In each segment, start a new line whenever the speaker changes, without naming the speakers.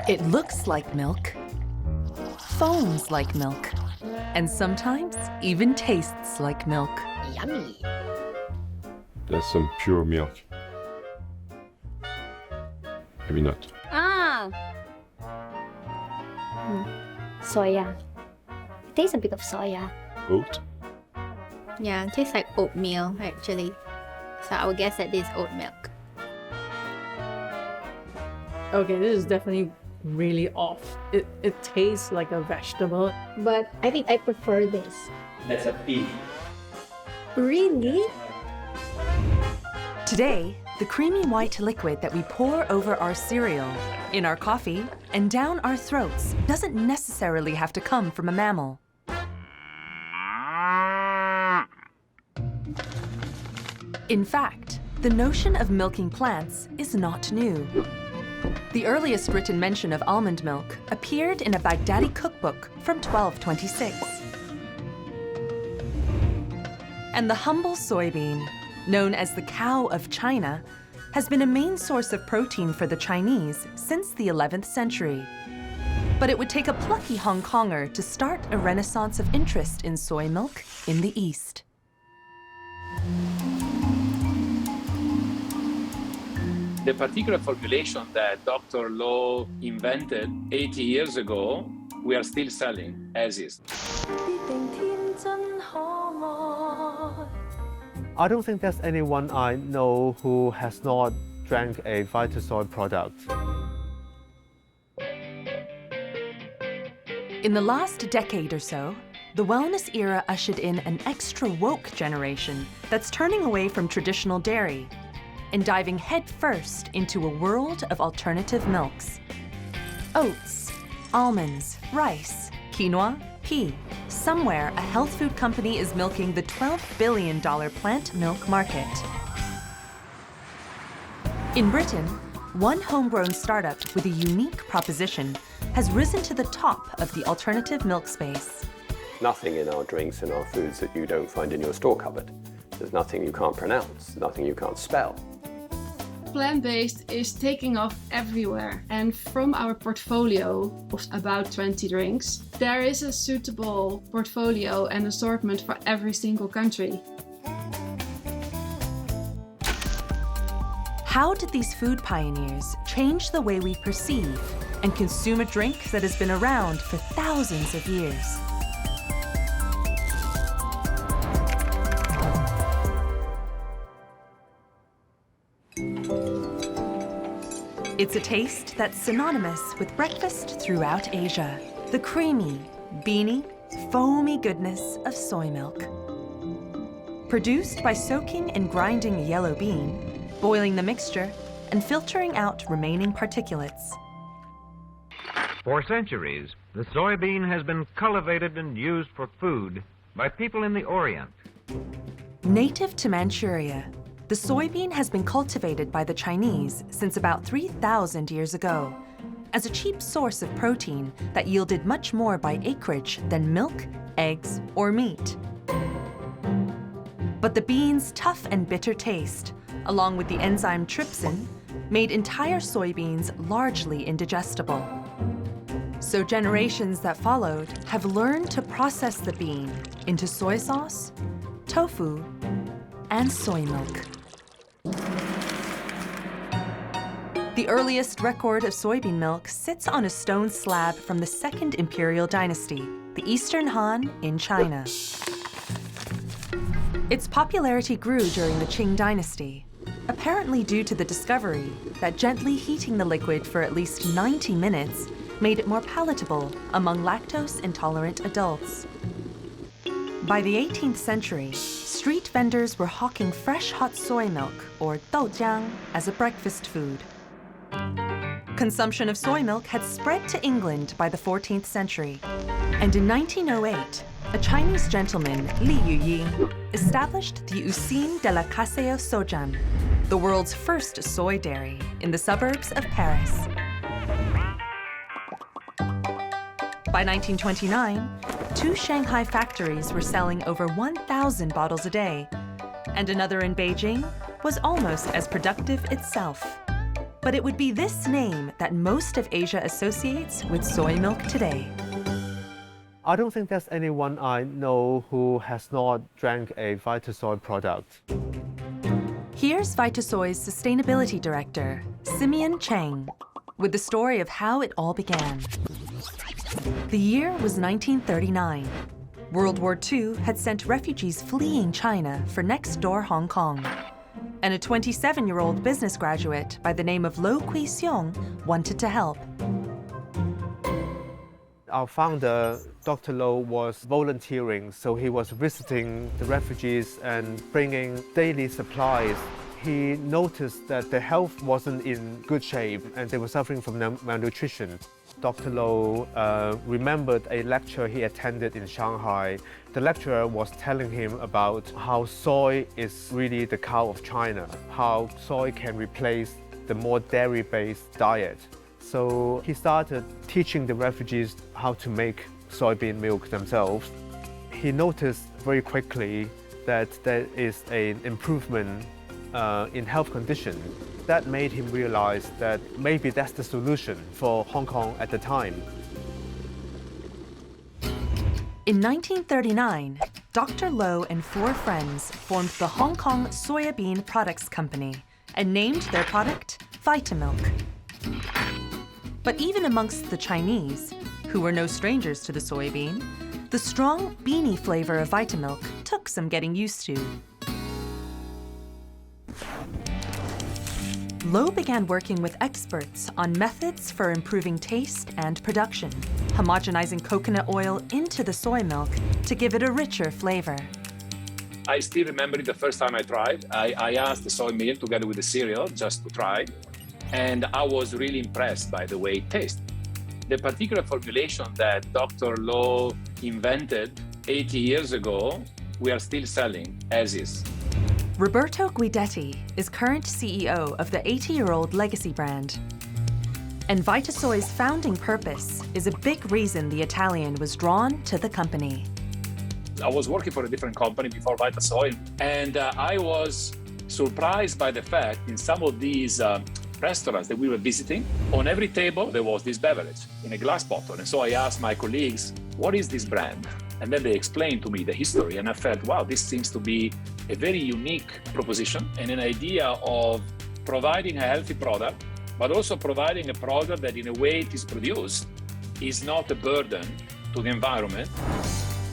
It looks like milk, foams like milk, and sometimes even tastes like milk.
Yummy.
That's some pure milk. Maybe not.
Soya. Tastes a bit of soya.
Oat?
Yeah, it tastes like oatmeal actually. So I would guess that this is oat milk.
Okay, this is definitely really off. It tastes like a vegetable.
But I think I prefer this.
That's a pea.
Really?
Today, the creamy white liquid that we pour over our cereal, in our coffee, and down our throats doesn't necessarily have to come from a mammal. In fact, the notion of milking plants is not new. The earliest written mention of almond milk appeared in a Baghdadi cookbook from 1226. And the humble soybean, known as the cow of China, has been a main source of protein for the Chinese since the 11th century. But it would take a plucky Hong Konger to start a renaissance of interest in soy milk in the East.
The particular formulation that Dr. Low invented 80 years ago, we are still selling as is.
I don't think there's anyone I know who has not drank a Vitasoy product.
In the last decade or so, the wellness era ushered in an extra woke generation that's turning away from traditional dairy and diving headfirst into a world of alternative milks. Oats, almonds, rice, quinoa, pea. Somewhere, a health food company is milking the $12 billion plant milk market. In Britain, one homegrown startup with a unique proposition has risen to the top of the alternative milk space.
Nothing in our drinks and our foods that you don't find in your store cupboard. There's nothing you can't pronounce, nothing you can't spell.
Plant-based is taking off everywhere, and from our portfolio of about 20 drinks, there is a suitable portfolio and assortment for every single country.
How did these food pioneers change the way we perceive and consume a drink that has been around for thousands of years? It's a taste that's synonymous with breakfast throughout Asia. The creamy, beany, foamy goodness of soy milk. Produced by soaking and grinding a yellow bean, boiling the mixture, and filtering out remaining particulates.
For centuries, the soybean has been cultivated and used for food by people in the Orient.
Native to Manchuria, the soybean has been cultivated by the Chinese since about 3,000 years ago as a cheap source of protein that yielded much more by acreage than milk, eggs, or meat. But the bean's tough and bitter taste, along with the enzyme trypsin, made entire soybeans largely indigestible. So generations that followed have learned to process the bean into soy sauce, tofu, and soy milk. The earliest record of soybean milk sits on a stone slab from the Second Imperial Dynasty, the Eastern Han in China. Its popularity grew during the Qing Dynasty, apparently due to the discovery that gently heating the liquid for at least 90 minutes made it more palatable among lactose-intolerant adults. By the 18th century, street vendors were hawking fresh hot soy milk, or doujiang, as a breakfast food. Consumption of soy milk had spread to England by the 14th century, and in 1908, a Chinese gentleman, Li Yuyi, established the Usine de la Caseo Sojan, the world's first soy dairy, in the suburbs of Paris. By 1929, 2 Shanghai factories were selling over 1,000 bottles a day, and another in Beijing was almost as productive itself. But it would be this name that most of Asia associates with soy milk today.
I don't think there's anyone I know who has not drank a Vitasoy product.
Here's Vitasoy's sustainability director, Simeon Chang, with the story of how it all began. The year was 1939. World War II had sent refugees fleeing China for next-door Hong Kong. And a 27-year-old business graduate by the name of Lo Kui-seong wanted to help.
Our founder, Dr. Lo, was volunteering, so he was visiting the refugees and bringing daily supplies. He noticed that their health wasn't in good shape and they were suffering from malnutrition. Dr. Lo remembered a lecture he attended in Shanghai. The lecturer was telling him about how soy is really the cow of China, how soy can replace the more dairy-based diet. So he started teaching the refugees how to make soybean milk themselves. He noticed very quickly that there is an improvement in health condition. That made him realize that maybe that's the solution for Hong Kong at the time.
In 1939, Dr. Lo and 4 friends formed the Hong Kong Soybean Products Company and named their product Vitamilk. But even amongst the Chinese, who were no strangers to the soybean, the strong beanie flavor of Vitamilk took some getting used to. Lo began working with experts on methods for improving taste and production, homogenizing coconut oil into the soy milk to give it a richer flavor.
I still remember it the first time I tried. I asked the soy milk together with the cereal just to try. And I was really impressed by the way it tastes. The particular formulation that Dr. Lo invented 80 years ago, we are still selling as is.
Roberto Guidetti is current CEO of the 80-year-old legacy brand. And Vitasoy's founding purpose is a big reason the Italian was drawn to the company.
I was working for a different company before Vitasoy, and I was surprised by the fact in some of these restaurants that we were visiting, on every table there was this beverage in a glass bottle. And so I asked my colleagues, what is this brand? And then they explained to me the history, and I felt, wow, this seems to be a very unique proposition and an idea of providing a healthy product, but also providing a product that in a way it is produced is not a burden to the environment.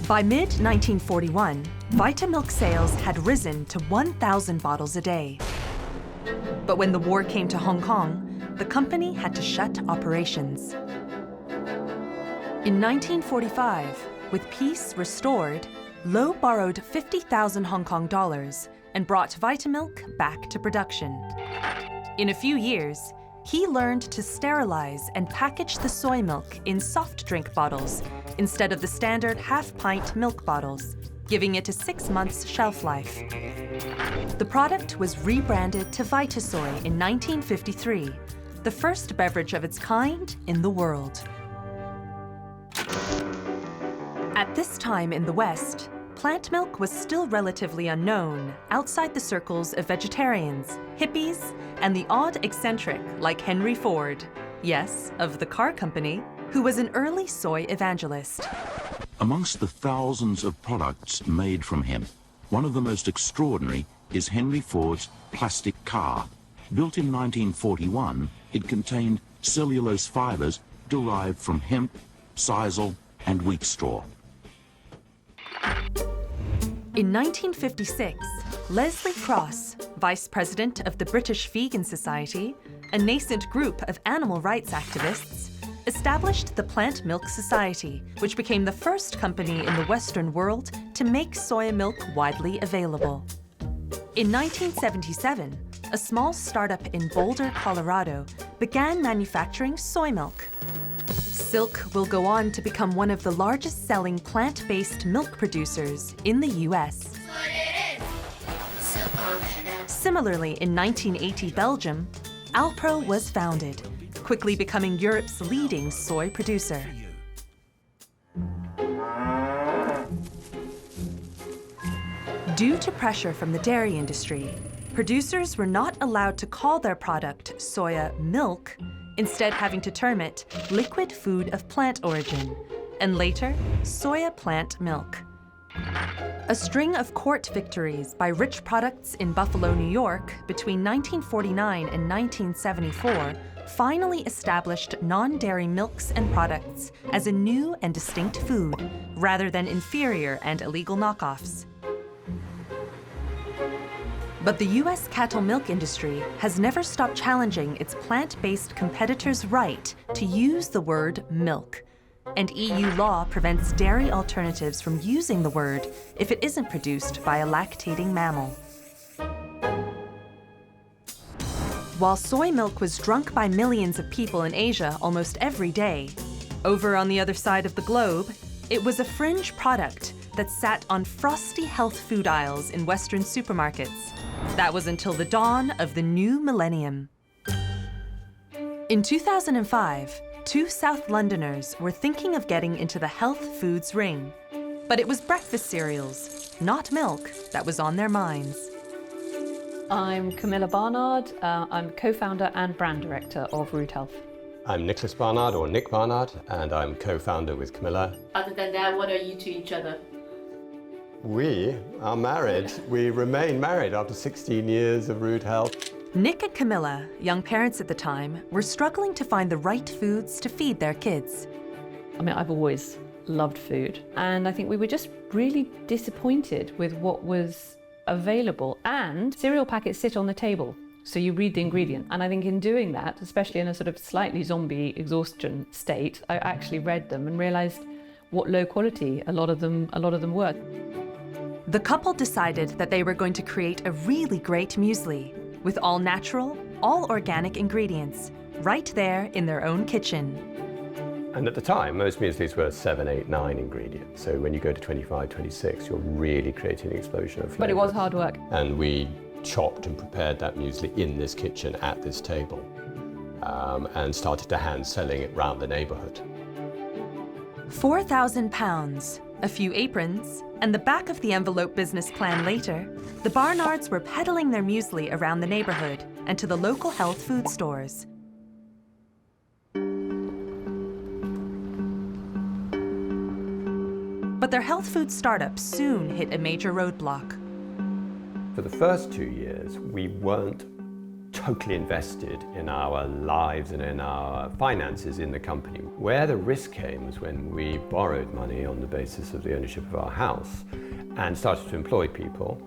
By mid-1941, Vitamilk sales had risen to 1,000 bottles a day. But when the war came to Hong Kong, the company had to shut operations. In 1945, with peace restored, Lo borrowed 50,000 Hong Kong dollars and brought Vitamilk back to production. In a few years, he learned to sterilize and package the soy milk in soft drink bottles instead of the standard half-pint milk bottles, giving it a 6 months shelf life. The product was rebranded to Vitasoy in 1953, the first beverage of its kind in the world. At this time in the West, plant milk was still relatively unknown outside the circles of vegetarians, hippies, and the odd eccentric like Henry Ford, yes, of the car company, who was an early soy evangelist.
Amongst the thousands of products made from hemp, one of the most extraordinary is Henry Ford's plastic car. Built in 1941, it contained cellulose fibers derived from hemp, sisal, and wheat straw.
In 1956, Leslie Cross, vice president of the British Vegan Society, a nascent group of animal rights activists, established the Plant Milk Society, which became the first company in the Western world to make soy milk widely available. In 1977, a small startup in Boulder, Colorado, began manufacturing soy milk. Silk will go on to become one of the largest selling plant-based milk producers in the US. Similarly, in 1980 Belgium, Alpro was founded, quickly becoming Europe's leading soy producer. Due to pressure from the dairy industry, producers were not allowed to call their product soya milk, instead having to term it liquid food of plant origin, and later, soya plant milk. A string of court victories by rich products in Buffalo, New York between 1949 and 1974 finally established non-dairy milks and products as a new and distinct food, rather than inferior and illegal knockoffs. But the U.S. cattle milk industry has never stopped challenging its plant-based competitors' right to use the word milk. And EU law prevents dairy alternatives from using the word if it isn't produced by a lactating mammal. While soy milk was drunk by millions of people in Asia almost every day, over on the other side of the globe, it was a fringe product that sat on frosty health food aisles in Western supermarkets. That was until the dawn of the new millennium. In 2005, two South Londoners were thinking of getting into the health foods ring. But it was breakfast cereals, not milk, that was on their minds.
I'm Camilla Barnard. I'm co-founder and brand director of Root Health.
I'm Nicholas Barnard, or Nick Barnard, and I'm co-founder with Camilla.
Other than that, what are you to each other?
We are married. We remain married after 16 years of Root Health.
Nick and Camilla, young parents at the time, were struggling to find the right foods to feed their kids.
I mean, I've always loved food, and I think we were just really disappointed with what was available. And cereal packets sit on the table, so you read the ingredient. And I think in doing that, especially in a sort of slightly zombie exhaustion state, I actually read them and realized what low quality a lot of them were.
The couple decided that they were going to create a really great muesli with all natural, all organic ingredients, right there in their own kitchen.
And at the time, most mueslis were 7, 8, 9 ingredients. So when you go to 25, 26, you're really creating an explosion of flavor.
But it was hard work.
And we chopped and prepared that muesli in this kitchen at this table, and started to hand selling it round the neighborhood.
4,000 pounds, a few aprons, and the back of the envelope business plan later, the Barnards were peddling their muesli around the neighborhood and to the local health food stores. But their health food startup soon hit a major roadblock.
For the first 2 years, we weren't totally invested in our lives and in our finances in the company. Where the risk came was when we borrowed money on the basis of the ownership of our house and started to employ people.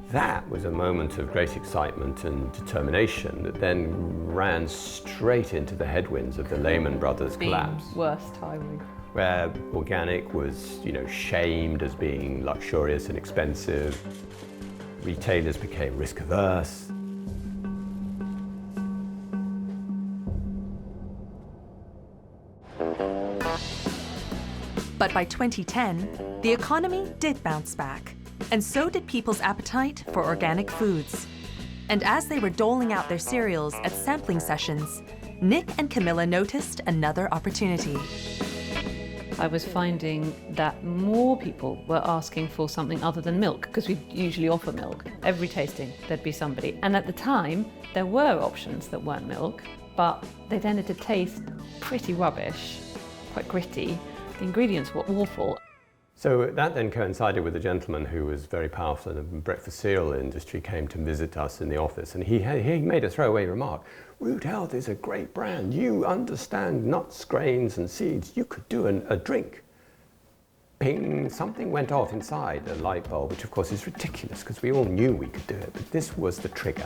That was a moment of great excitement and determination that then ran straight into the headwinds of the Lehman Brothers collapse.
Worst timing.
Where organic was, shamed as being luxurious and expensive. Retailers became risk averse.
But by 2010, the economy did bounce back, and so did people's appetite for organic foods. And as they were doling out their cereals at sampling sessions, Nick and Camilla noticed another opportunity.
I was finding that more people were asking for something other than milk, because we usually offer milk. Every tasting, there'd be somebody. And at the time, there were options that weren't milk, but they tended to taste pretty rubbish, quite gritty. The ingredients were awful.
So that then coincided with a gentleman who was very powerful in the breakfast cereal industry, came to visit us in the office, and he made a throwaway remark. Root Health is a great brand. You understand nuts, grains and seeds. You could do a drink. Ping, something went off inside a light bulb, which of course is ridiculous because we all knew we could do it, but this was the trigger.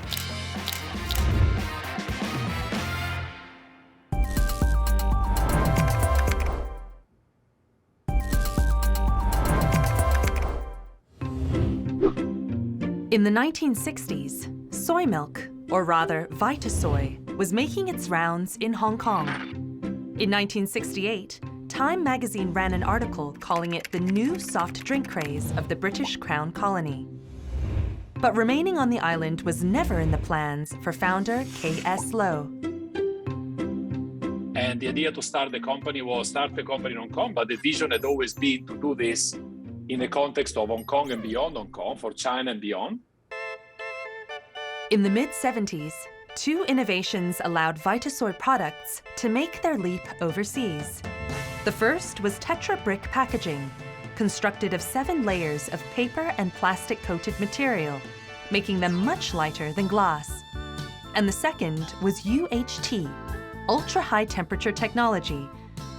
In the 1960s, soy milk, or rather Vitasoy, was making its rounds in Hong Kong. In 1968, Time magazine ran an article calling it the new soft drink craze of the British Crown colony. But remaining on the island was never in the plans for founder K.S. Lowe.
And the idea to start the company was start the company in Hong Kong, but the vision had always been to do this in the context of Hong Kong and beyond Hong Kong, for China and beyond.
In the mid-70s, two innovations allowed Vitasoy products to make their leap overseas. The first was Tetra Brick packaging, constructed of 7 layers of paper and plastic-coated material, making them much lighter than glass. And the second was UHT, ultra-high temperature technology,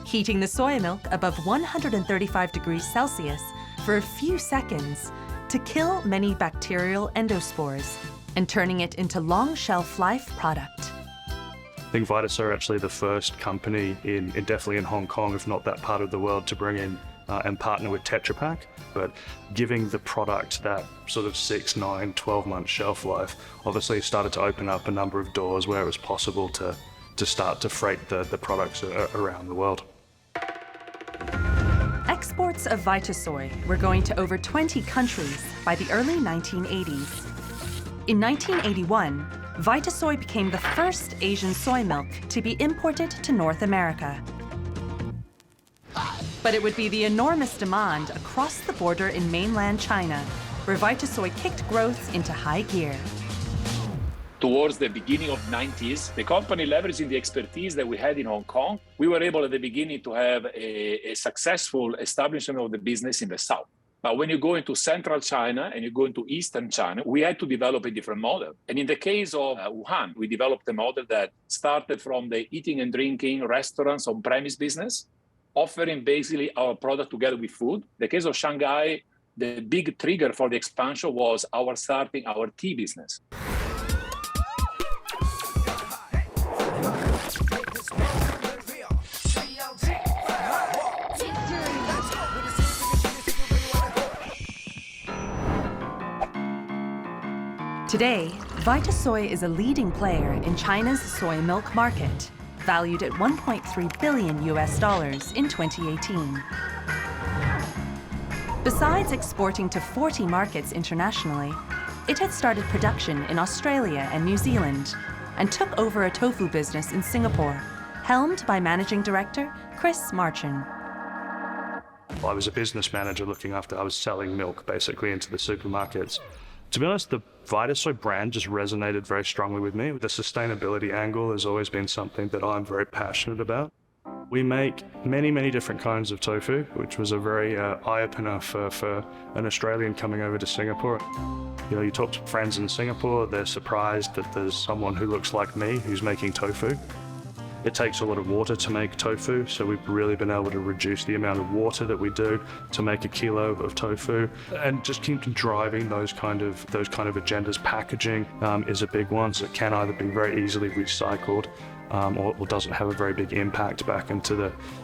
heating the soy milk above 135 degrees Celsius for a few seconds to kill many bacterial endospores and turning it into long shelf life product.
I think Vitasoy are actually the first company definitely in Hong Kong, if not that part of the world, to bring in and partner with Tetra Pak, but giving the product that sort of 6, 9, 12-month shelf life obviously started to open up a number of doors where it was possible to start to freight the products around the world.
Exports of Vitasoy were going to over 20 countries by the early 1980s. In 1981, Vitasoy became the first Asian soy milk to be imported to North America. But it would be the enormous demand across the border in mainland China where Vitasoy kicked growth into high gear.
Towards the beginning of the 90s, the company, leveraging the expertise that we had in Hong Kong, we were able at the beginning to have a successful establishment of the business in the south. But when you go into central China and you go into eastern China, we had to develop a different model. And in the case of Wuhan, we developed a model that started from the eating and drinking, restaurants, on-premise business, offering basically our product together with food. The case of Shanghai, the big trigger for the expansion was starting our tea business.
Today, Vitasoy is a leading player in China's soy milk market, valued at $1.3 billion in 2018. Besides exporting to 40 markets internationally, it had started production in Australia and New Zealand and took over a tofu business in Singapore, helmed by Managing Director Chris Marchand.
I was a business manager I was selling milk basically into the supermarkets. To be honest, the Vitasoy brand just resonated very strongly with me. The sustainability angle has always been something that I'm very passionate about. We make many, many different kinds of tofu, which was a very eye-opener for an Australian coming over to Singapore. You know, you talk to friends in Singapore, they're surprised that there's someone who looks like me who's making tofu. It takes a lot of water to make tofu, so we've really been able to reduce the amount of water that we do to make a kilo of tofu, and just keep driving those kind of agendas. Packaging is a big one, so it can either be very easily recycled or doesn't have a very big impact back into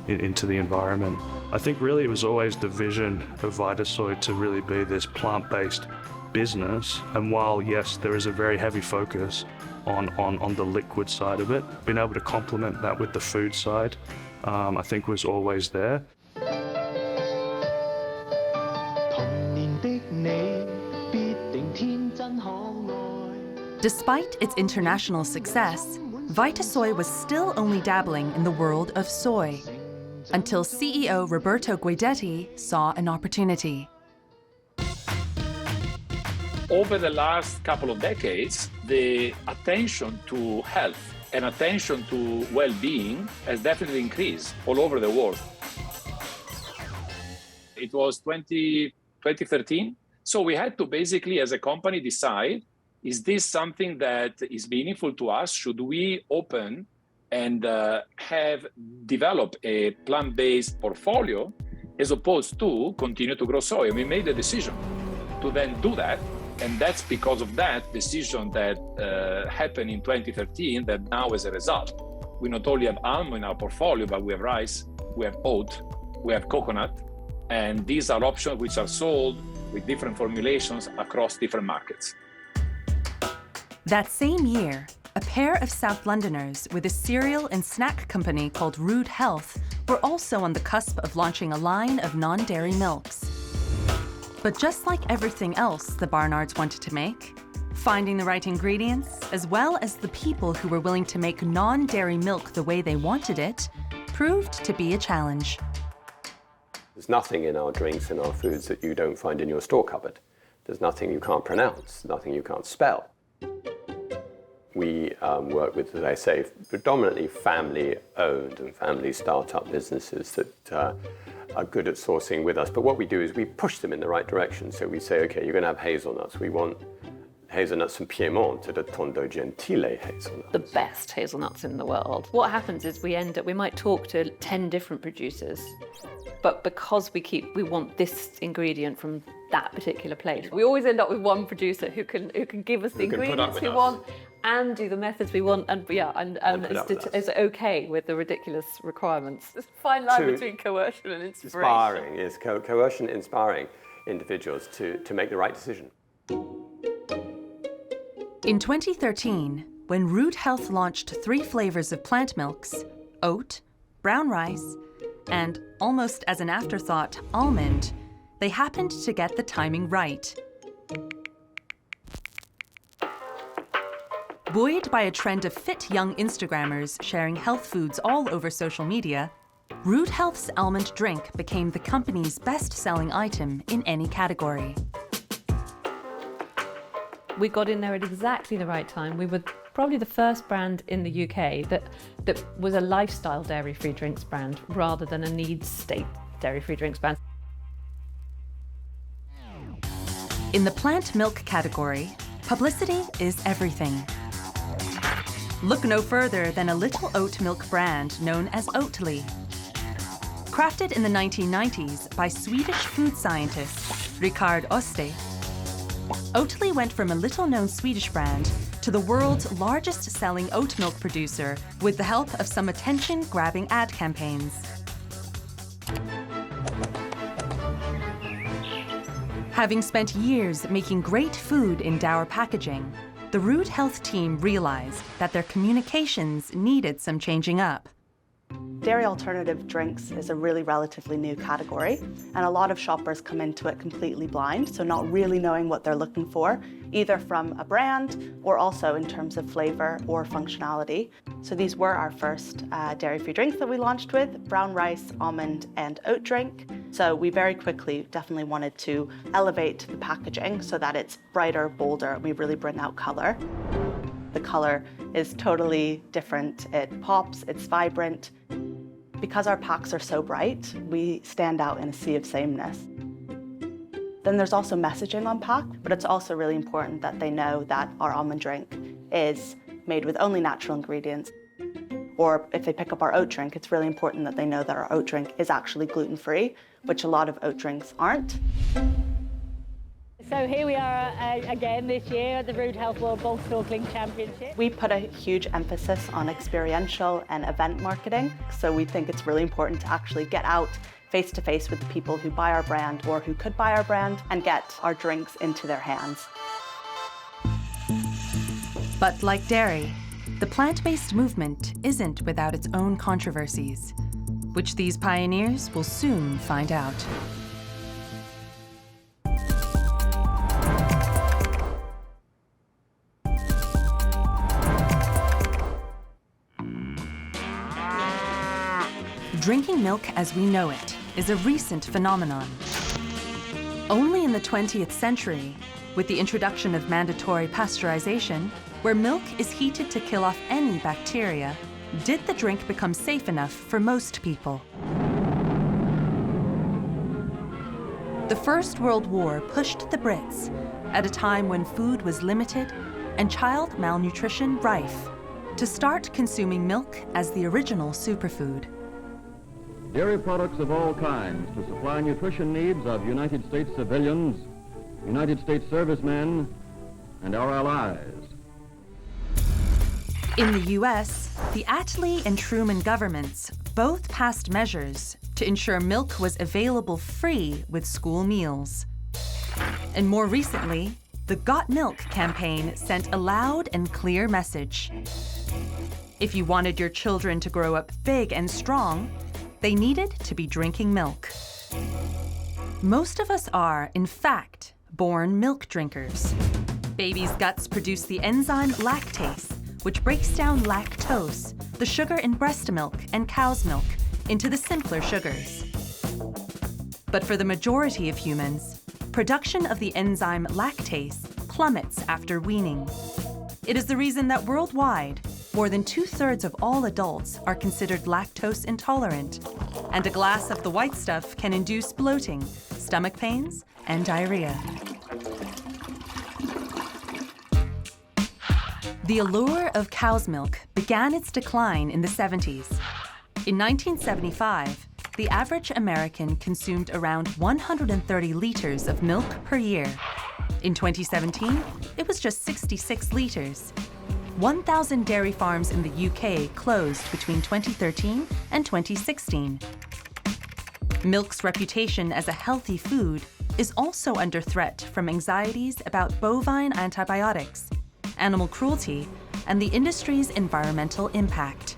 the environment. I think really it was always the vision of Vitasoy to really be this plant-based business, and while yes, there is a very heavy focus on the liquid side of it, being able to complement that with the food side, I think was always there.
Despite its international success, Vitasoy was still only dabbling in the world of soy, until CEO Roberto Guidetti saw an opportunity.
Over the last couple of decades, the attention to health and attention to well-being has definitely increased all over the world. It was 2013, so we had to basically, as a company, decide, is this something that is meaningful to us? Should we open and develop a plant-based portfolio as opposed to continue to grow soy? And we made the decision to then do that. And that's because of that decision that happened in 2013 that now as a result, we not only have almond in our portfolio, but we have rice, we have oat, we have coconut, and these are options which are sold with different formulations across different markets.
That same year, a pair of South Londoners with a cereal and snack company called Rude Health were also on the cusp of launching a line of non-dairy milks. But just like everything else the Barnards wanted to make, finding the right ingredients, as well as the people who were willing to make non-dairy milk the way they wanted it, proved to be a challenge.
There's nothing in our drinks and our foods that you don't find in your store cupboard. There's nothing you can't pronounce, nothing you can't spell. We work with, as I say, predominantly family-owned and family startup businesses that are good at sourcing with us. But what we do is we push them in the right direction. So we say, okay, you're going to have hazelnuts. We want hazelnuts from Piedmont at a Tondo Gentile hazelnut.
The best hazelnuts in the world. What happens is we might talk to 10 different producers, but because we want this ingredient from that particular place, we always end up with one producer who can give us the ingredients we want and do the methods we want, and it's okay with the ridiculous requirements. There's a fine line between coercion and inspiration.
Inspiring, yes, coercion inspiring individuals to make the right decision.
In 2013, when Root Health launched 3 flavors of plant milks, oat, brown rice, and, almost as an afterthought, almond, they happened to get the timing right. Buoyed by a trend of fit young Instagrammers sharing health foods all over social media, Root Health's almond drink became the company's best-selling item in any category.
We got in there at exactly the right time. We were probably the first brand in the UK that was a lifestyle dairy-free drinks brand rather than a needs state dairy-free drinks brand.
In the plant milk category, publicity is everything. Look no further than a little oat milk brand known as Oatley. Crafted in the 1990s by Swedish food scientist Rikard Oste, Oatley went from a little-known Swedish brand to the world's largest-selling oat milk producer with the help of some attention-grabbing ad campaigns. Having spent years making great food in dour packaging, the Root Health team realized that their communications needed some changing up.
Dairy alternative drinks is a really relatively new category, and a lot of shoppers come into it completely blind, so not really knowing what they're looking for, either from a brand or also in terms of flavor or functionality. So these were our first dairy-free drinks that we launched with, brown rice, almond, and oat drink. So we very quickly definitely wanted to elevate the packaging so that it's brighter, bolder, and we really bring out color. The color is totally different. It pops, it's vibrant. Because our packs are so bright, we stand out in a sea of sameness. Then there's also messaging on pack, but it's also really important that they know that our almond drink is made with only natural ingredients. Or if they pick up our oat drink, it's really important that they know that our oat drink is actually gluten-free, which a lot of oat drinks aren't.
So here we are again this year at the Root Health World Bulk Snorkeling Championship.
We put a huge emphasis on experiential and event marketing, so we think it's really important to actually get out face-to-face with the people who buy our brand or who could buy our brand and get our drinks into their hands.
But like dairy, the plant-based movement isn't without its own controversies, which these pioneers will soon find out. Drinking milk as we know it is a recent phenomenon. Only in the 20th century, with the introduction of mandatory pasteurization, where milk is heated to kill off any bacteria, did the drink become safe enough for most people. The First World War pushed the Brits at a time when food was limited and child malnutrition rife, to start consuming milk as the original superfood.
Dairy products of all kinds to supply nutrition needs of United States civilians, United States servicemen, and our allies.
In the US, the Attlee and Truman governments both passed measures to ensure milk was available free with school meals. And more recently, the Got Milk campaign sent a loud and clear message. If you wanted your children to grow up big and strong, they needed to be drinking milk. Most of us are, in fact, born milk drinkers. Babies' guts produce the enzyme lactase, which breaks down lactose, the sugar in breast milk and cow's milk, into the simpler sugars. But for the majority of humans, production of the enzyme lactase plummets after weaning. It is the reason that worldwide, more than 2/3 of all adults are considered lactose intolerant, and a glass of the white stuff can induce bloating, stomach pains, and diarrhea. The allure of cow's milk began its decline in the 70s. In 1975, the average American consumed around 130 liters of milk per year. In 2017, it was just 66 liters. 1,000 dairy farms in the UK closed between 2013 and 2016. Milk's reputation as a healthy food is also under threat from anxieties about bovine antibiotics, animal cruelty, and the industry's environmental impact.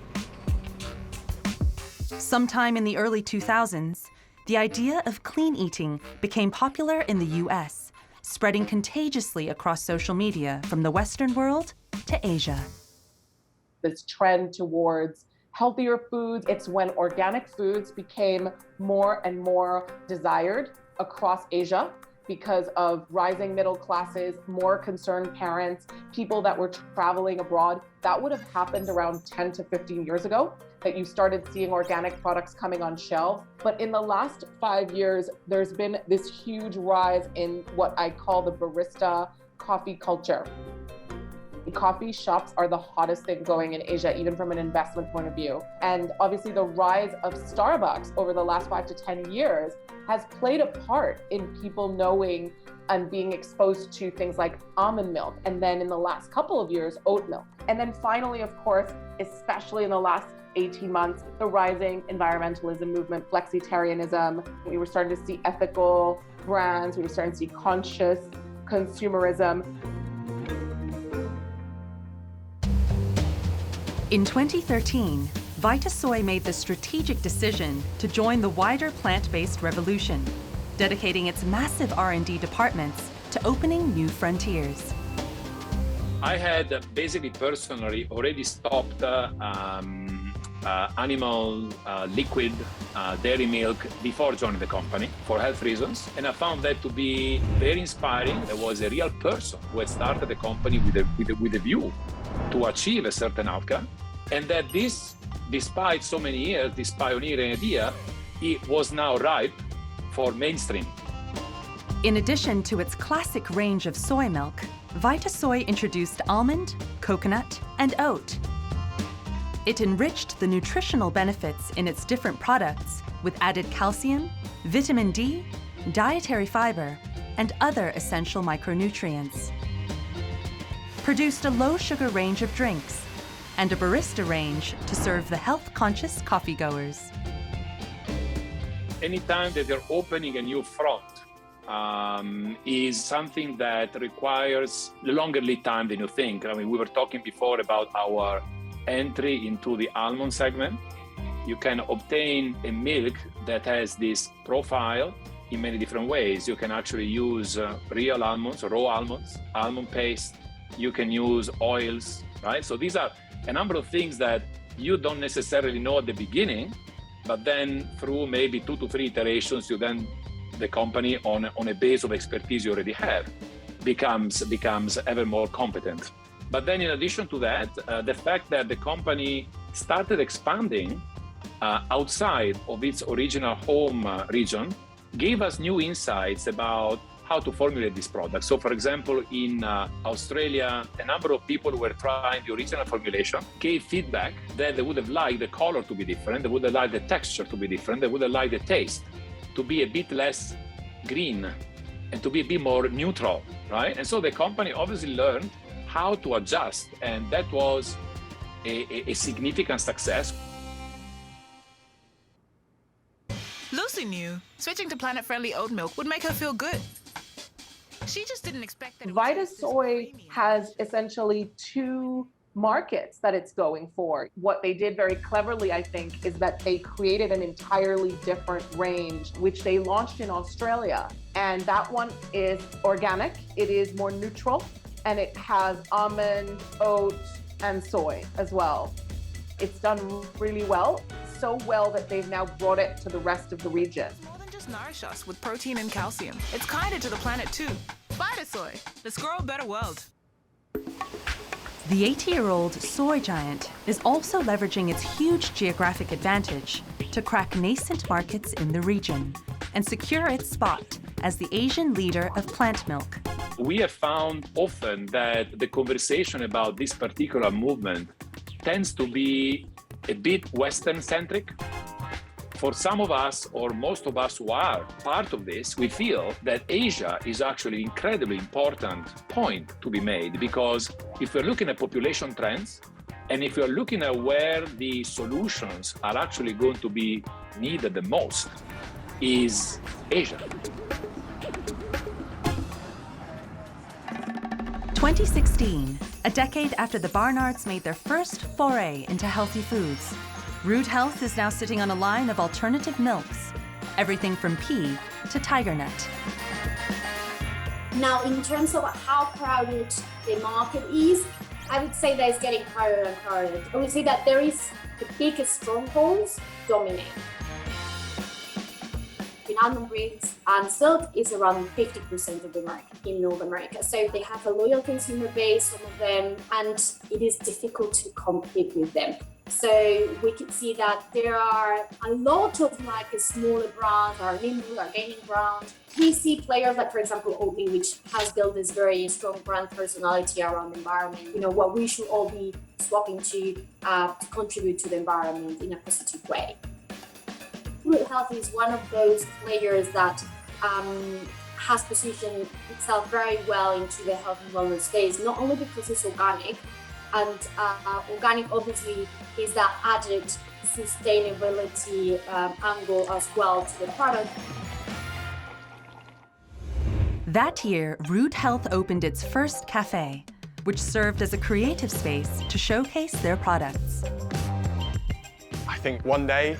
Sometime in the early 2000s, the idea of clean eating became popular in the US, spreading contagiously across social media from the Western world to Asia.
This trend towards healthier foods, it's when organic foods became more and more desired across Asia because of rising middle classes, more concerned parents, people that were traveling abroad. That would have happened around 10 to 15 years ago, that you started seeing organic products coming on shelves. But in the last 5 years, there's been this huge rise in what I call the barista coffee culture. Coffee shops are the hottest thing going in Asia, even from an investment point of view. And obviously the rise of Starbucks over the last 5 to 10 years has played a part in people knowing and being exposed to things like almond milk. And then in the last couple of years, oat milk. And then finally, of course, especially in the last 18 months, the rising environmentalism movement, flexitarianism. We were starting to see ethical brands. We were starting to see conscious consumerism.
In 2013, Vitasoy made the strategic decision to join the wider plant-based revolution, dedicating its massive R&D departments to opening new frontiers.
I had basically personally already stopped animal liquid dairy milk before joining the company for health reasons, and I found that to be very inspiring. There was a real person who had started the company with a view to achieve a certain outcome, and that this, despite so many years, this pioneering idea, it was now ripe for mainstream.
In addition to its classic range of soy milk, Vitasoy introduced almond, coconut, and oat. It enriched the nutritional benefits in its different products with added calcium, vitamin D, dietary fiber, and other essential micronutrients. Produced a low-sugar range of drinks and a barista range to serve the health-conscious coffeegoers.
Anytime that you're opening a new front is something that requires a longer lead time than you think. I mean, we were talking before about our entry into the almond segment. You can obtain a milk that has this profile in many different ways. You can actually use real almonds, raw almonds, almond paste. You can use oils, right? So these are a number of things that you don't necessarily know at the beginning, but then through maybe 2 to 3 iterations, you then, the company on a base of expertise you already have, becomes ever more competent. But then in addition to that, the fact that the company started expanding outside of its original home region gave us new insights about how to formulate this product. So for example, in Australia, a number of people who were trying the original formulation gave feedback that they would have liked the color to be different, they would have liked the texture to be different, they would have liked the taste to be a bit less green and to be a bit more neutral, right? And so the company obviously learned how to adjust, and that was a significant success.
Lucy knew switching to planet-friendly oat milk would make her feel good. She just didn't expect that.
Vitasoy has essentially 2 markets that it's going for. What they did very cleverly, I think, is that they created an entirely different range, which they launched in Australia. And that one is organic, it is more neutral, and it has almond, oat, and soy as well. It's done really well, so well that they've now brought it to the rest of the region.
More than just nourish us with protein and calcium. It's kinder to the planet too. Vitasoy, let's grow a better world.
The 80-year-old soy giant is also leveraging its huge geographic advantage to crack nascent markets in the region and secure its spot as the Asian leader of plant milk.
We have found often that the conversation about this particular movement tends to be a bit Western-centric. For some of us, or most of us who are part of this, we feel that Asia is actually an incredibly important point to be made, because if we're looking at population trends, and if we're looking at where the solutions are actually going to be needed the most, is Asia.
2016, a decade after the Barnards made their first foray into healthy foods, Rude Health is now sitting on a line of alternative milks, everything from pea to tiger nut.
Now, in terms of how crowded the market is, I would say that it's getting crowded and crowded. I would say that there is the biggest strongholds dominate. In almond breeds and silk is around 50% of the market in North America. So they have a loyal consumer base, some of them, and it is difficult to compete with them. So we can see that there are a lot of smaller brands, or nimble or gaining brands. We see players like, for example, Oatley, which has built this very strong brand personality around the environment. You know, what we should all be swapping to contribute to the environment in a positive way. Rude Health is one of those players that has positioned itself very well into the health and wellness space, not only because it's organic, and organic obviously is that added sustainability angle as well to the product.
That year, Rude Health opened its first cafe, which served as a creative space to showcase their products.
I think one day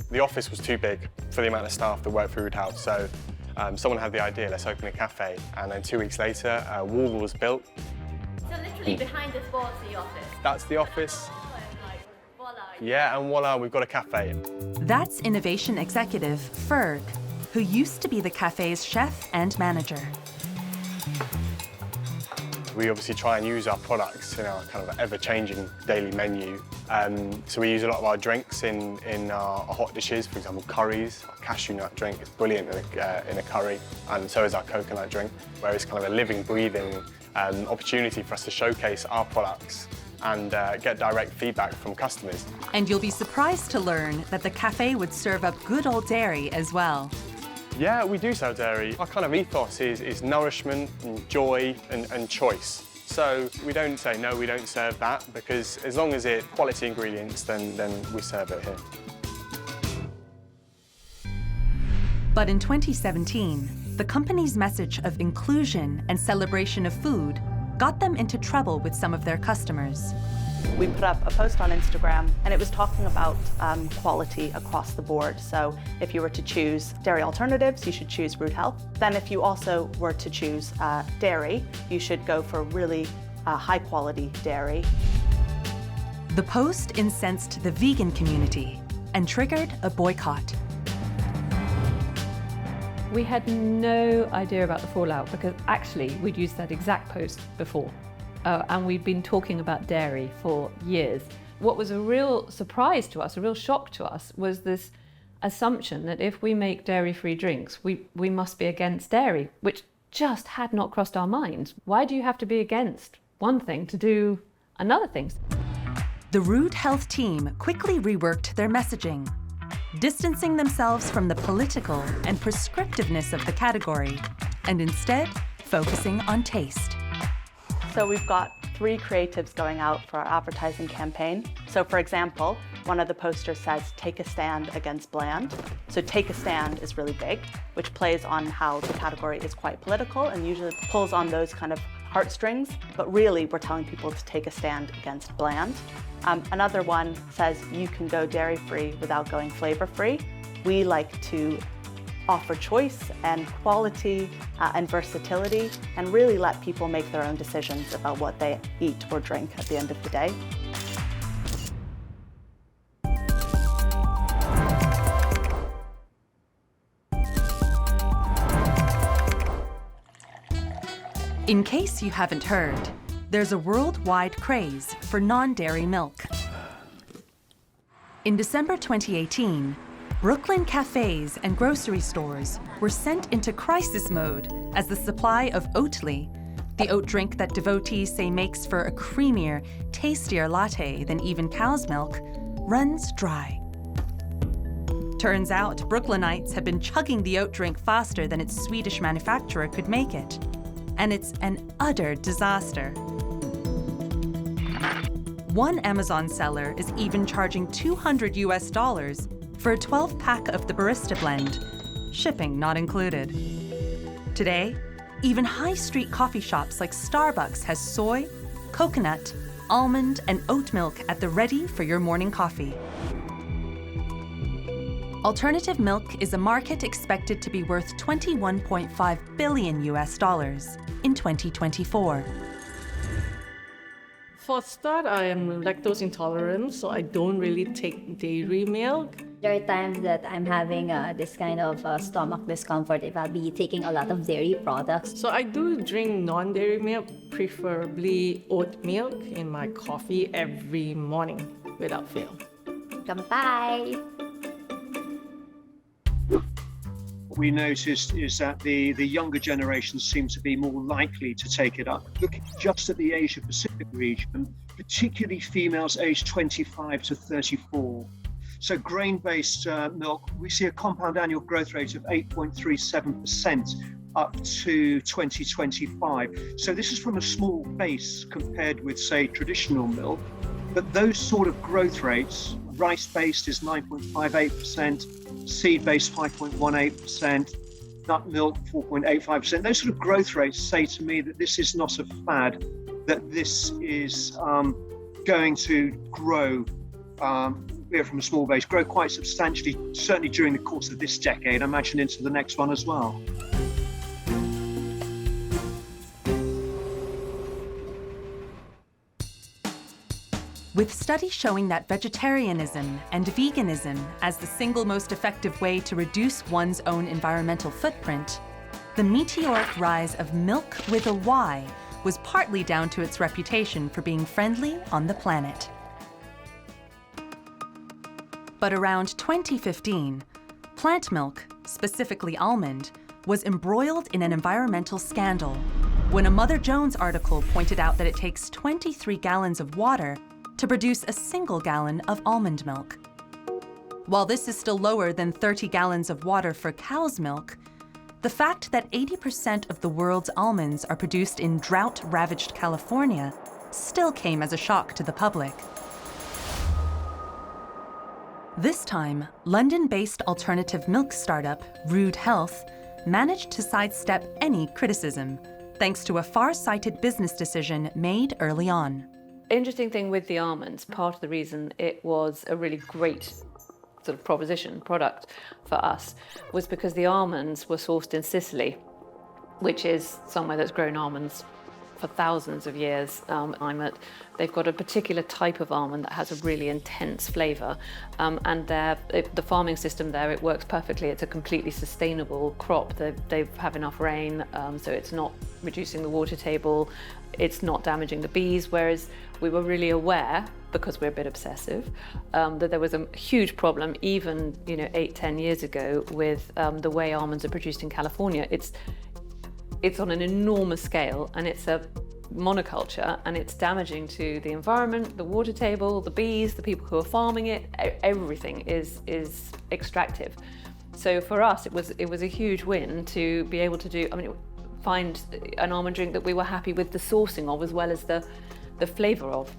the office was too big for the amount of staff that work for Rude Health, so someone had the idea, let's open a cafe, and then 2 weeks later, a wall was built.
So literally behind this wall is the office?
That's the office. Yeah, and voila, we've got a cafe.
That's innovation executive Ferg, who used to be the cafe's chef and manager.
We obviously try and use our products in our kind of ever-changing daily menu. So we use a lot of our drinks in our hot dishes, for example, curries. Our cashew nut drink is brilliant in a curry, and so is our coconut drink, where it's kind of a living, breathing opportunity for us to showcase our products and get direct feedback from customers.
And you'll be surprised to learn that the cafe would serve up good old dairy as well.
Yeah, we do sell dairy. Our kind of ethos is nourishment and joy and choice. So we don't say, no, we don't serve that, because as long as it's quality ingredients, then we serve it here.
But in 2017, the company's message of inclusion and celebration of food got them into trouble with some of their customers.
We put up a post on Instagram, and it was talking about quality across the board. So if you were to choose dairy alternatives, you should choose Rude Health. Then if you also were to choose dairy, you should go for really high quality dairy.
The post incensed the vegan community and triggered a boycott.
We had no idea about the fallout because actually we'd used that exact post before. And we'd been talking about dairy for years. What was a real surprise to us, a real shock to us, was this assumption that if we make dairy-free drinks, we must be against dairy, which just had not crossed our minds. Why do you have to be against one thing to do another thing?
The Rude Health team quickly reworked their messaging, distancing themselves from the political and prescriptiveness of the category, and instead focusing on taste.
So we've got 3 creatives going out for our advertising campaign. So for example, one of the posters says, take a stand against bland. So take a stand is really big, which plays on how the category is quite political and usually pulls on those kind of heartstrings, but really we're telling people to take a stand against bland. Another one says, you can go dairy-free without going flavor-free. We like to offer choice and quality and versatility, and really let people make their own decisions about what they eat or drink at the end of the day.
In case you haven't heard, there's a worldwide craze for non-dairy milk. In December 2018, Brooklyn cafes and grocery stores were sent into crisis mode as the supply of Oatley, the oat drink that devotees say makes for a creamier, tastier latte than even cow's milk, runs dry. Turns out Brooklynites have been chugging the oat drink faster than its Swedish manufacturer could make it. And it's an utter disaster. One Amazon seller is even charging $200 for a 12-pack of the barista blend, shipping not included. Today, even high street coffee shops like Starbucks has soy, coconut, almond, and oat milk at the ready for your morning coffee. Alternative milk is a market expected to be worth $21.5 billion in 2024.
For a start, I am lactose intolerant, so I don't really take dairy milk.
There are times that I'm having this kind of stomach discomfort if I'll be taking a lot of dairy products.
So I do drink non-dairy milk, preferably oat milk, in my coffee every morning without fail.
Kampai!
What we noticed is that the younger generation seem to be more likely to take it up. Looking just at the Asia Pacific region, particularly females aged 25 to 34. So grain-based milk, we see a compound annual growth rate of 8.37% up to 2025. So this is from a small base compared with, say, traditional milk. But those sort of growth rates, rice-based is 9.58%, seed-based 5.18%, nut milk 4.85%. Those sort of growth rates say to me that this is not a fad, that this is going to grow from a small base, grow quite substantially, certainly during the course of this decade, I imagine into the next one as well.
With studies showing that vegetarianism and veganism as the single most effective way to reduce one's own environmental footprint, the meteoric rise of milk with a Y was partly down to its reputation for being friendly on the planet. But around 2015, plant milk, specifically almond, was embroiled in an environmental scandal when a Mother Jones article pointed out that it takes 23 gallons of water to produce a single gallon of almond milk. While this is still lower than 30 gallons of water for cow's milk, the fact that 80% of the world's almonds are produced in drought-ravaged California still came as a shock to the public. This time, London-based alternative milk startup Rude Health managed to sidestep any criticism, thanks to a far-sighted business decision made early on.
Interesting thing with the almonds, part of the reason it was a really great sort of product for us was because the almonds were sourced in Sicily, which is somewhere that's grown almonds for thousands of years. They've got a particular type of almond that has a really intense flavour, and the farming system there, it works perfectly. It's a completely sustainable crop. They have enough rain, so it's not reducing the water table, it's not damaging the bees, whereas we were really aware, because we're a bit obsessive, that there was a huge problem even 8-10 years ago with the way almonds are produced in California. It's on an enormous scale, and it's a monoculture, and it's damaging to the environment, the water table, the bees, the people who are farming it. Everything is extractive. So for us, it was a huge win to be able to find an almond drink that we were happy with the sourcing of, as well as the flavour of.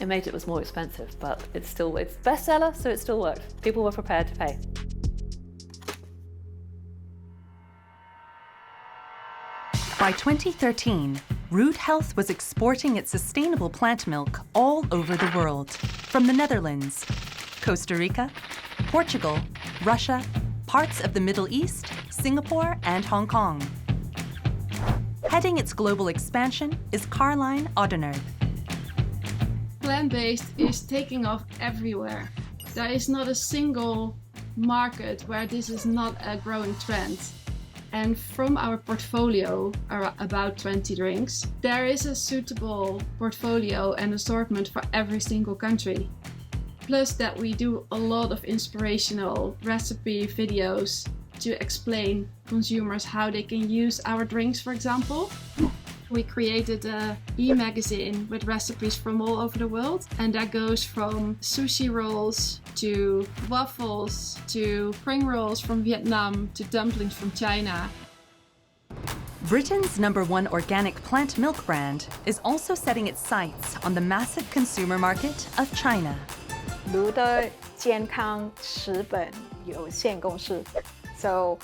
It made it was more expensive, but it's bestseller, so it still worked. People were prepared to pay.
By 2013, Rude Health was exporting its sustainable plant milk all over the world, from the Netherlands, Costa Rica, Portugal, Russia, parts of the Middle East, Singapore, and Hong Kong. Heading its global expansion is Caroline Oudenaarde.
Plant-based is taking off everywhere. There is not a single market where this is not a growing trend. And from our portfolio, about 20 drinks, there is a suitable portfolio and assortment for every single country. Plus that we do a lot of inspirational recipe videos to explain consumers how they can use our drinks, for example. We created an e-magazine with recipes from all over the world, and that goes from sushi rolls to waffles to spring rolls from Vietnam to dumplings from China.
Britain's #1 organic plant milk brand is also setting its sights on the massive consumer market of China.
鲈的健康食本有限公司. So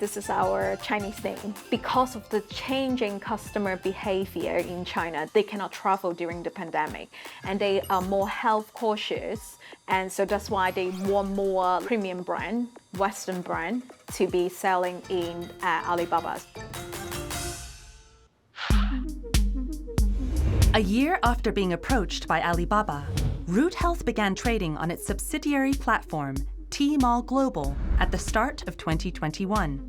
this is our Chinese name. Because of the changing customer behavior in China, they cannot travel during the pandemic and they are more health cautious. And so that's why they want more premium brand, Western brand, to be selling in Alibaba.
A year after being approached by Alibaba, Root Health began trading on its subsidiary platform, Tmall Global, at the start of 2021,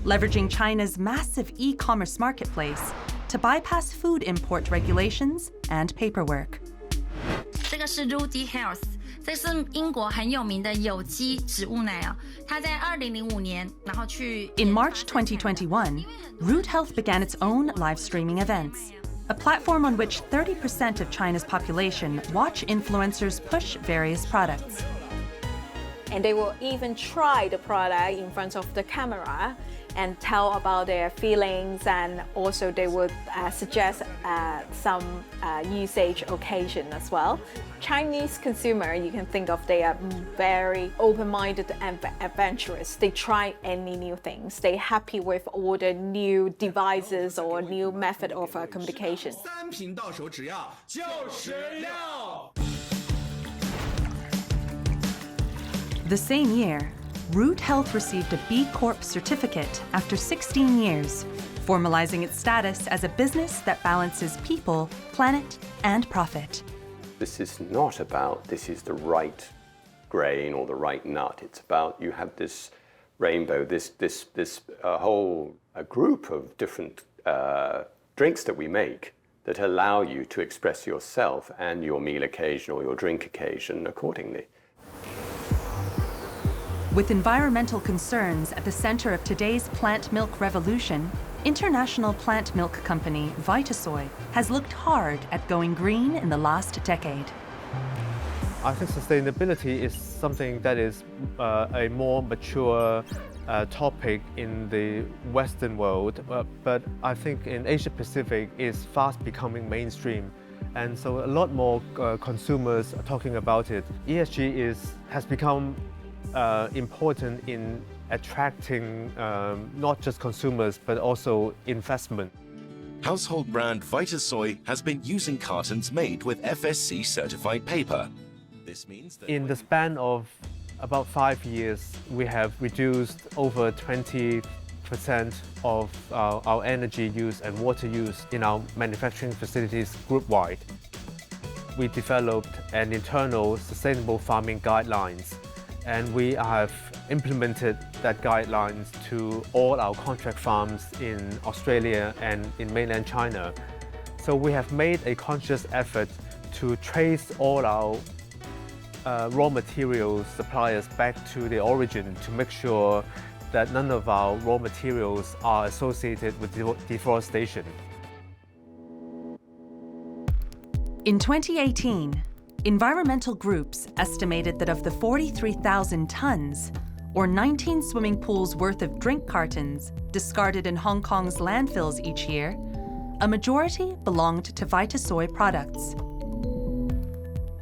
leveraging China's massive e-commerce marketplace to bypass food import regulations and paperwork.
这个是 Root Health， 这是英国很有名的有机植物奶哦。它在2005年，然后去
In March 2021, Root Health began its own live streaming events, a platform on which 30% of China's population watch influencers push various products.
And they will even try the product in front of the camera and tell about their feelings, and also they would suggest some usage occasion as well. Chinese consumer, you can think of, they are very open-minded and adventurous. They try any new things. They're happy with all the new devices or new method of communication.
3瓶到手只要90料。
The same year, Root Health received a BCorp certificate after 16 years, formalizing its status as a business that balances people, planet, and profit.
This is not about this is the right grain or the right nut. It's about you have this rainbow, this whole group of different drinks that we make that allow you to express yourself and your meal occasion or your drink occasion accordingly.
With environmental concerns at the center of today's plant milk revolution, international plant milk company Vitasoy has looked hard at going green in the last decade.
I think sustainability is something that is a more mature topic in the Western world, but I think in Asia Pacific it's fast becoming mainstream. And so a lot more consumers are talking about it. ESG has become important in attracting not just consumers but also investment.
Household brand Vitasoy has been using cartons made with FSC certified paper. This means that
in the span of about 5 years, we have reduced over 20% of our energy use and water use in our manufacturing facilities group-wide. We developed an internal sustainable farming guidelines, and we have implemented that guidelines to all our contract farms in Australia and in mainland China. So we have made a conscious effort to trace all our raw materials suppliers back to the origin to make sure that none of our raw materials are associated with deforestation.
In 2018, environmental groups estimated that of the 43,000 tons, or 19 swimming pools worth of drink cartons discarded in Hong Kong's landfills each year, a majority belonged to Vitasoy products.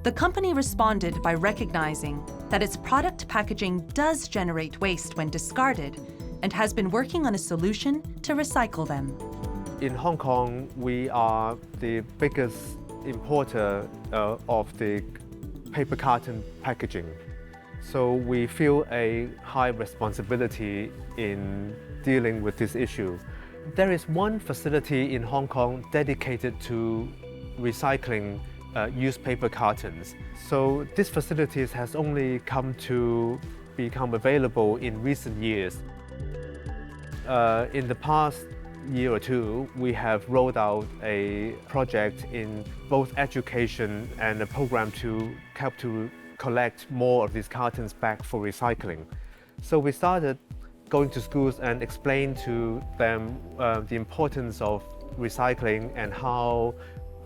The company responded by recognizing that its product packaging does generate waste when discarded and has been working on a solution to recycle them.
In Hong Kong, we are the biggest importer of the paper carton packaging. So we feel a high responsibility in dealing with this issue. There is one facility in Hong Kong dedicated to recycling used paper cartons. So this facility has only come to become available in recent years. in the past year or two, we have rolled out a project in both education and a program to help to collect more of these cartons back for recycling. So we started going to schools and explain to them the importance of recycling and how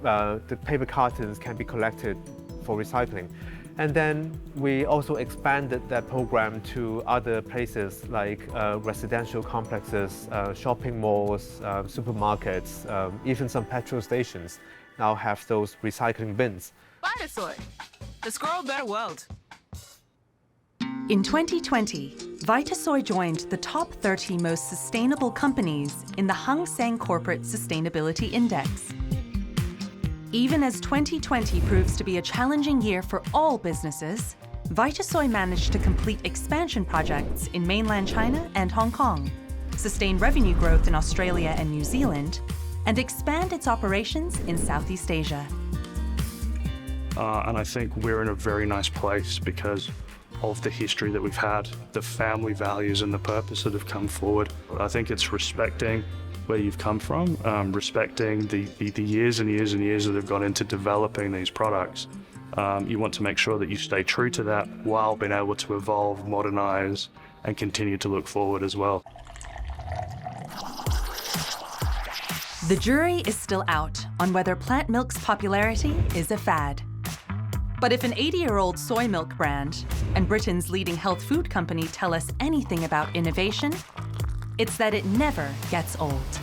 the paper cartons can be collected for recycling. And then we also expanded that program to other places like residential complexes, shopping malls, supermarkets, even some petrol stations now have those recycling bins.
Vitasoy, let's grow a better world.
In 2020, Vitasoy joined the top 30 most sustainable companies in the Hang Seng Corporate Sustainability Index. Even as 2020 proves to be a challenging year for all businesses, Vitasoy managed to complete expansion projects in mainland China and Hong Kong, sustain revenue growth in Australia and New Zealand, and expand its operations in Southeast Asia.
And I think we're in a very nice place because of the history that we've had, the family values and the purpose that have come forward. I think it's respecting where you've come from, respecting the years and years and years that have gone into developing these products. You want to make sure that you stay true to that while being able to evolve, modernize, and continue to look forward as well.
The jury is still out on whether plant milk's popularity is a fad. But if an 80-year-old soy milk brand and Britain's leading health food company tell us anything about innovation, it's that it never gets old.